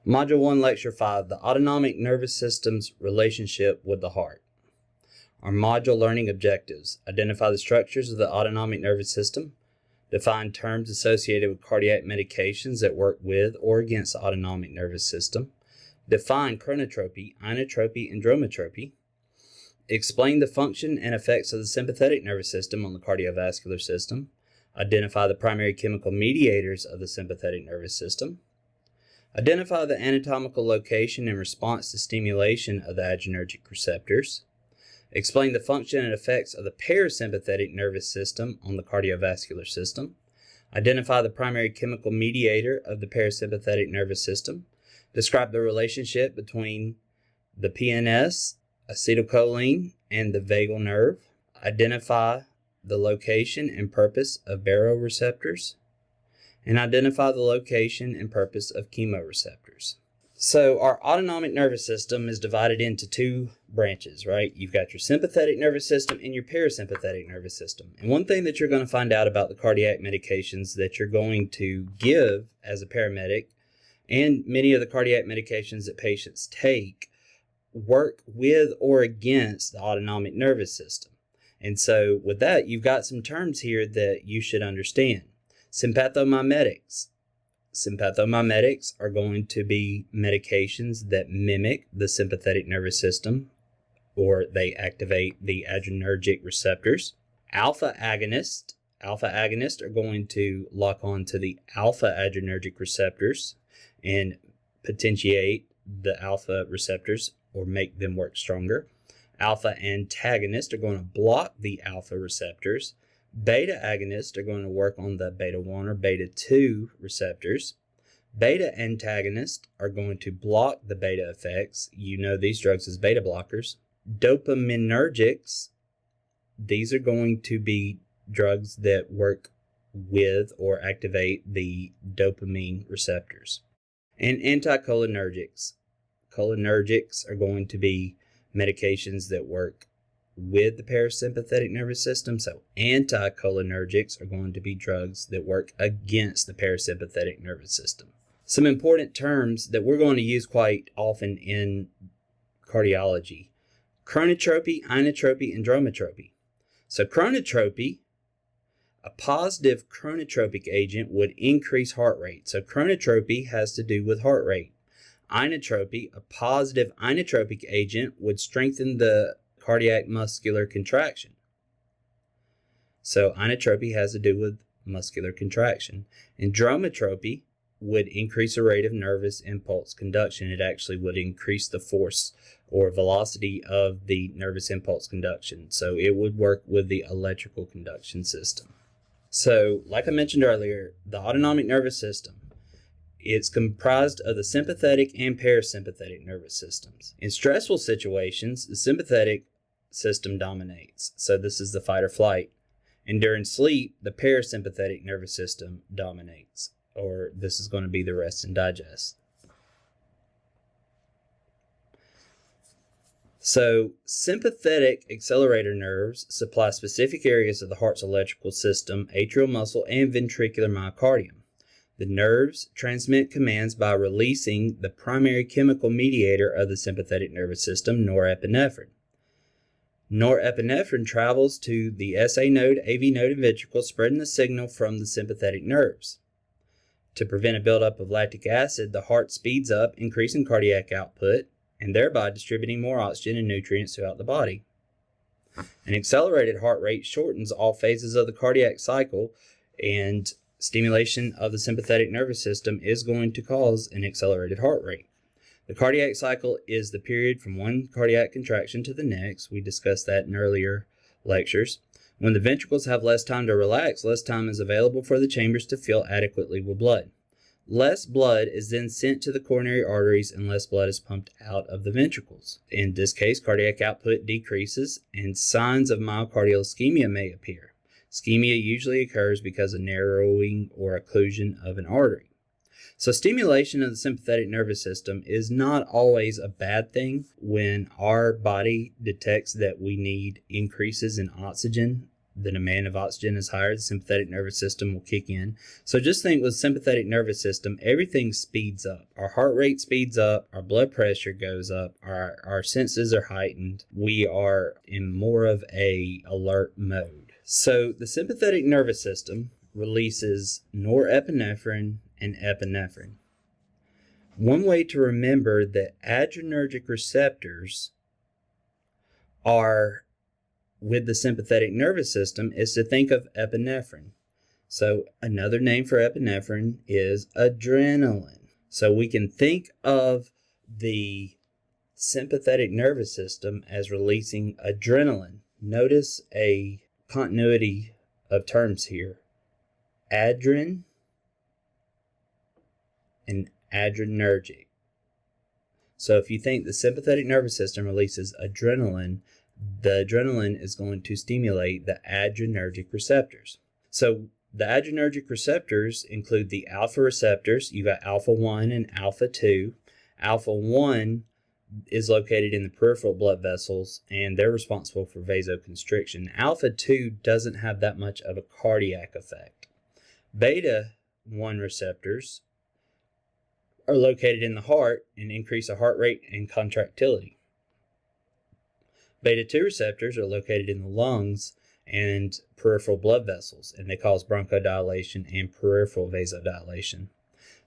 Module 1, Lecture 5, the autonomic nervous system's relationship with the heart. Our module learning objectives: identify the structures of the autonomic nervous system, define terms associated with cardiac medications that work with or against the autonomic nervous system, define chronotropy, inotropy, and dromotropy, explain the function and effects of the sympathetic nervous system on the cardiovascular system, identify the primary chemical mediators of the sympathetic nervous system, identify the anatomical location and response to stimulation of the adrenergic receptors, explain the function and effects of the parasympathetic nervous system on the cardiovascular system, identify the primary chemical mediator of the parasympathetic nervous system, describe the relationship between the PNS, acetylcholine, and the vagal nerve, identify the location and purpose of baroreceptors, and identify the location and purpose of chemoreceptors. So our autonomic nervous system is divided into two branches, right? You've got your sympathetic nervous system and your parasympathetic nervous system. And one thing that you're going to find out about the cardiac medications that you're going to give as a paramedic, and many of the cardiac medications that patients take, work with or against the autonomic nervous system. And so with that, you've got some terms here that you should understand. Sympathomimetics. Sympathomimetics are going to be medications that mimic the sympathetic nervous system, or they activate the adrenergic receptors. Alpha agonists are going to lock on to the alpha adrenergic receptors and potentiate the alpha receptors or make them work stronger. Alpha antagonists are going to block the alpha receptors. Beta agonists are going to work on the beta 1 or beta 2 receptors. Beta antagonists are going to block the beta effects. You know these drugs as beta blockers. Dopaminergics, these are going to be drugs that work with or activate the dopamine receptors. And anticholinergics. Cholinergics are going to be medications that work with the parasympathetic nervous system. So anticholinergics are going to be drugs that work against the parasympathetic nervous system. Some important terms that we're going to use quite often in cardiology: chronotropy, inotropy, and dromotropy. So chronotropy, a positive chronotropic agent would increase heart rate. So chronotropy has to do with heart rate. Inotropy, a positive inotropic agent, would strengthen the cardiac muscular contraction. So inotropy has to do with muscular contraction. And dromotropy would increase the rate of nervous impulse conduction. It actually would increase the force or velocity of the nervous impulse conduction. So it would work with the electrical conduction system. So like I mentioned earlier, the autonomic nervous system, it's comprised of the sympathetic and parasympathetic nervous systems. In stressful situations, the sympathetic system dominates. So this is the fight or flight. And during sleep, the parasympathetic nervous system dominates, or this is going to be the rest and digest. So sympathetic accelerator nerves supply specific areas of the heart's electrical system, atrial muscle, and ventricular myocardium. The nerves transmit commands by releasing the primary chemical mediator of the sympathetic nervous system, norepinephrine. Norepinephrine travels to the SA node, AV node, and ventricle, spreading the signal from the sympathetic nerves. To prevent a buildup of lactic acid, the heart speeds up, increasing cardiac output, and thereby distributing more oxygen and nutrients throughout the body. An accelerated heart rate shortens all phases of the cardiac cycle, and stimulation of the sympathetic nervous system is going to cause an accelerated heart rate. The cardiac cycle is the period from one cardiac contraction to the next. We discussed that in earlier lectures. When the ventricles have less time to relax, less time is available for the chambers to fill adequately with blood. Less blood is then sent to the coronary arteries and less blood is pumped out of the ventricles. In this case, cardiac output decreases and signs of myocardial ischemia may appear. Ischemia usually occurs because of narrowing or occlusion of an artery. So stimulation of the sympathetic nervous system is not always a bad thing when our body detects that we need increases in oxygen the demand of oxygen is higher, the sympathetic nervous system will kick in. So just think with sympathetic nervous system, everything speeds up. Our heart rate speeds up, our blood pressure goes up, our senses are heightened. We are in more of a alert mode. So the sympathetic nervous system releases norepinephrine and epinephrine. One way to remember that adrenergic receptors are with the sympathetic nervous system is to think of epinephrine. So another name for epinephrine is adrenaline. So we can think of the sympathetic nervous system as releasing adrenaline. Notice a continuity of terms here. Adren and adrenergic. So if you think the sympathetic nervous system releases adrenaline, the adrenaline is going to stimulate the adrenergic receptors. So the adrenergic receptors include the alpha receptors. You got alpha 1 and alpha 2. Alpha 1 is located in the peripheral blood vessels, and they're responsible for vasoconstriction. Alpha 2 doesn't have that much of a cardiac effect. Beta 1 receptors are located in the heart and increase the heart rate and contractility. Beta 2 receptors are located in the lungs and peripheral blood vessels, and they cause bronchodilation and peripheral vasodilation.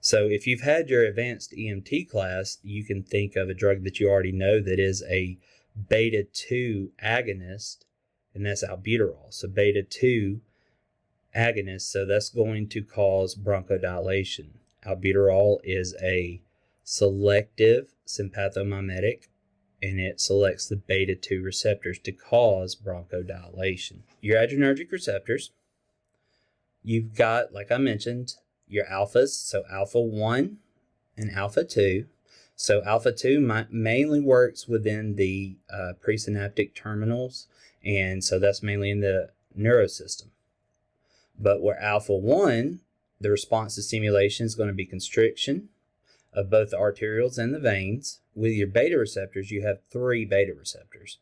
So if you've had your advanced EMT class, you can think of a drug that you already know that is a beta 2 agonist, and that's albuterol. So beta 2 agonist, so that's going to cause bronchodilation. Albuterol is a selective sympathomimetic, and it selects the beta 2 receptors to cause bronchodilation. Your adrenergic receptors, you've got, like I mentioned, your alphas, so alpha 1 and alpha 2. So alpha 2 mainly works within the presynaptic terminals, and so that's mainly in the neurosystem. But where alpha 1, the response to stimulation is going to be constriction of both the arterioles and the veins. With your beta receptors, you have 3 beta receptors,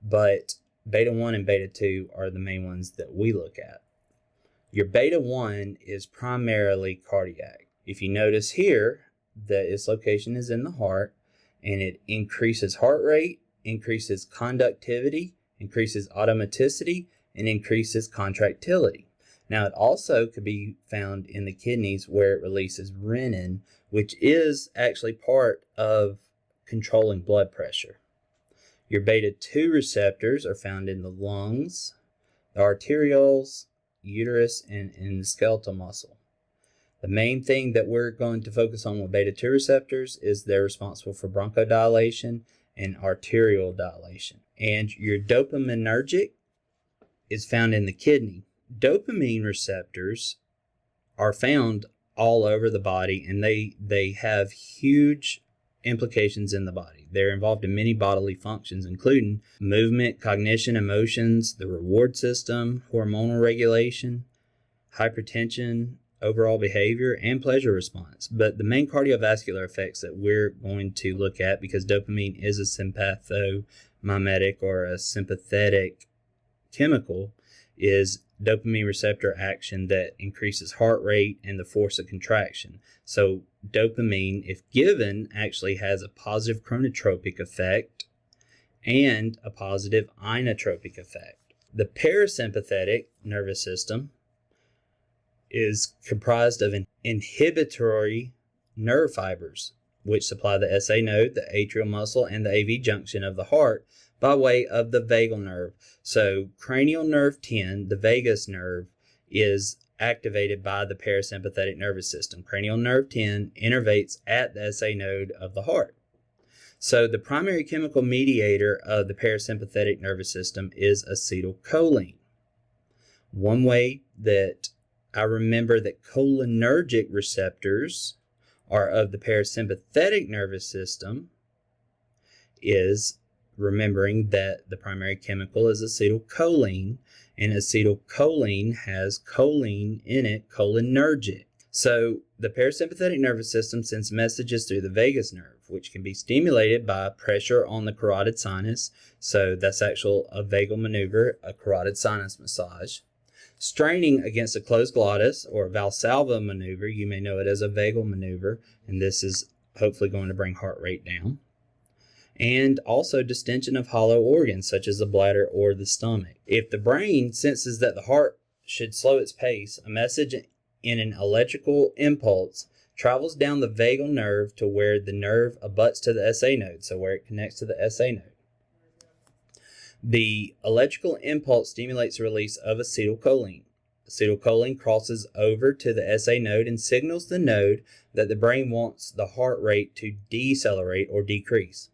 but beta 1 and beta 2 are the main ones that we look at. Your beta 1 is primarily cardiac. If you notice here that its location is in the heart, and it increases heart rate, increases conductivity, increases automaticity, and increases contractility. Now, it also could be found in the kidneys where it releases renin, which is actually part of controlling blood pressure. Your beta 2 receptors are found in the lungs, the arterioles, uterus, and in the skeletal muscle. The main thing that we're going to focus on with beta 2 receptors is they're responsible for bronchodilation and arterial dilation. And your dopaminergic is found in the kidney. Dopamine receptors are found all over the body, and they have huge implications in the body. They're involved in many bodily functions, including movement, cognition, emotions, the reward system, hormonal regulation, hypertension, overall behavior, and pleasure response. But the main cardiovascular effects that we're going to look at, because dopamine is a sympathomimetic or a sympathetic chemical, is dopamine receptor action that increases heart rate and the force of contraction. So dopamine, if given, actually has a positive chronotropic effect and a positive inotropic effect. The parasympathetic nervous system is comprised of inhibitory nerve fibers, which supply the SA node, the atrial muscle, and the AV junction of the heart by way of the vagal nerve. So cranial nerve 10, the vagus nerve, is activated by the parasympathetic nervous system. Cranial nerve 10 innervates at the SA node of the heart. So the primary chemical mediator of the parasympathetic nervous system is acetylcholine. One way that I remember that cholinergic receptors are of the parasympathetic nervous system is remembering that the primary chemical is acetylcholine, and acetylcholine has choline in it, cholinergic. So the parasympathetic nervous system sends messages through the vagus nerve, which can be stimulated by pressure on the carotid sinus. So that's a vagal maneuver, a carotid sinus massage. Straining against a closed glottis, or Valsalva maneuver, you may know it as a vagal maneuver, and this is hopefully going to bring heart rate down. And also distension of hollow organs, such as the bladder or the stomach. If the brain senses that the heart should slow its pace, a message in an electrical impulse travels down the vagal nerve to where the nerve abuts to the SA node, so where it connects to the SA node. The electrical impulse stimulates the release of acetylcholine. Acetylcholine crosses over to the SA node and signals the node that the brain wants the heart rate to decelerate or decrease.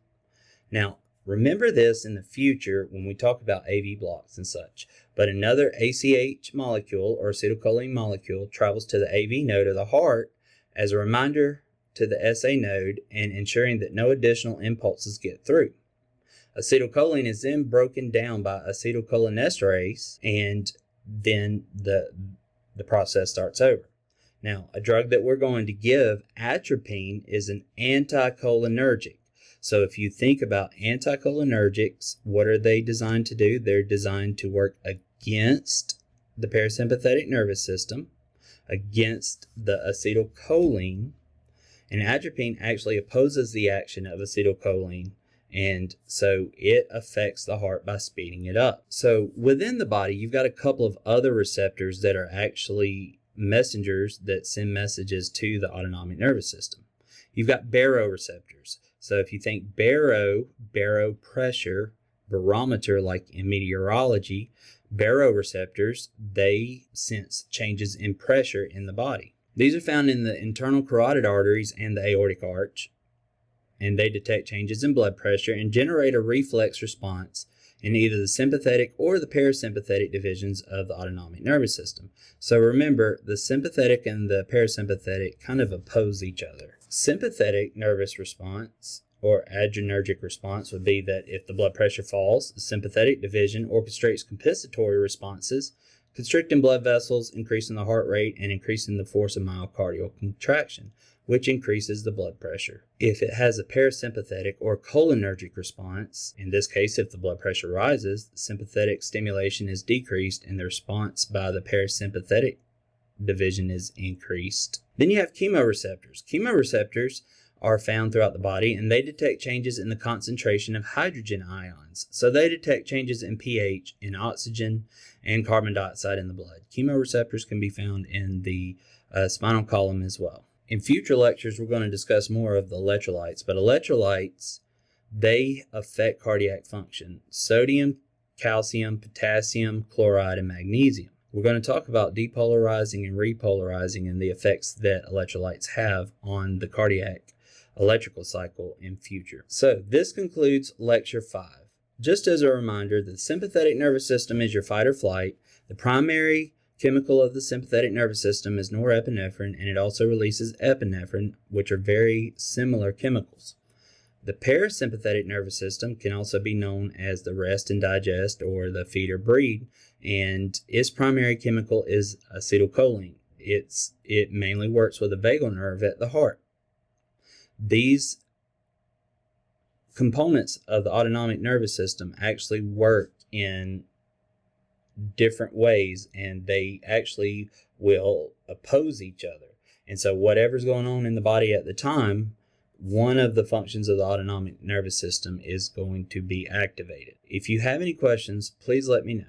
Now, remember this in the future when we talk about AV blocks and such. But another ACH molecule, or acetylcholine molecule, travels to the AV node of the heart as a reminder to the SA node and ensuring that no additional impulses get through. Acetylcholine is then broken down by acetylcholinesterase, and then the process starts over. Now, a drug that we're going to give, atropine, is an anticholinergic. So if you think about anticholinergics, what are they designed to do? They're designed to work against the parasympathetic nervous system, against the acetylcholine, and atropine actually opposes the action of acetylcholine, and so it affects the heart by speeding it up. So within the body, you've got a couple of other receptors that are actually messengers that send messages to the autonomic nervous system. You've got baroreceptors. So if you think baro pressure, barometer like in meteorology, baroreceptors, they sense changes in pressure in the body. These are found in the internal carotid arteries and the aortic arch, and they detect changes in blood pressure and generate a reflex response in either the sympathetic or the parasympathetic divisions of the autonomic nervous system. So remember, the sympathetic and the parasympathetic kind of oppose each other. Sympathetic nervous response, or adrenergic response, would be that if the blood pressure falls, the sympathetic division orchestrates compensatory responses, constricting blood vessels, increasing the heart rate, and increasing the force of myocardial contraction, which increases the blood pressure. If it has a parasympathetic or cholinergic response, in this case, if the blood pressure rises, the sympathetic stimulation is decreased and the response by the parasympathetic division is increased. Then you have chemoreceptors. Chemoreceptors are found throughout the body, and they detect changes in the concentration of hydrogen ions. So they detect changes in pH, in oxygen, and carbon dioxide in the blood. Chemoreceptors can be found in the spinal column as well. In future lectures, we're going to discuss more of the electrolytes, but electrolytes, they affect cardiac function. Sodium, calcium, potassium, chloride, and magnesium. We're going to talk about depolarizing and repolarizing and the effects that electrolytes have on the cardiac electrical cycle in future. So this concludes lecture 5. Just as a reminder, the sympathetic nervous system is your fight or flight. The primary chemical of the sympathetic nervous system is norepinephrine, and it also releases epinephrine, which are very similar chemicals. The parasympathetic nervous system can also be known as the rest and digest, or the feed or breathe, and its primary chemical is acetylcholine. It mainly works with the vagal nerve at the heart. These components of the autonomic nervous system actually work in different ways, and they actually will oppose each other. And so whatever's going on in the body at the time, one of the functions of the autonomic nervous system is going to be activated. If you have any questions, please let me know.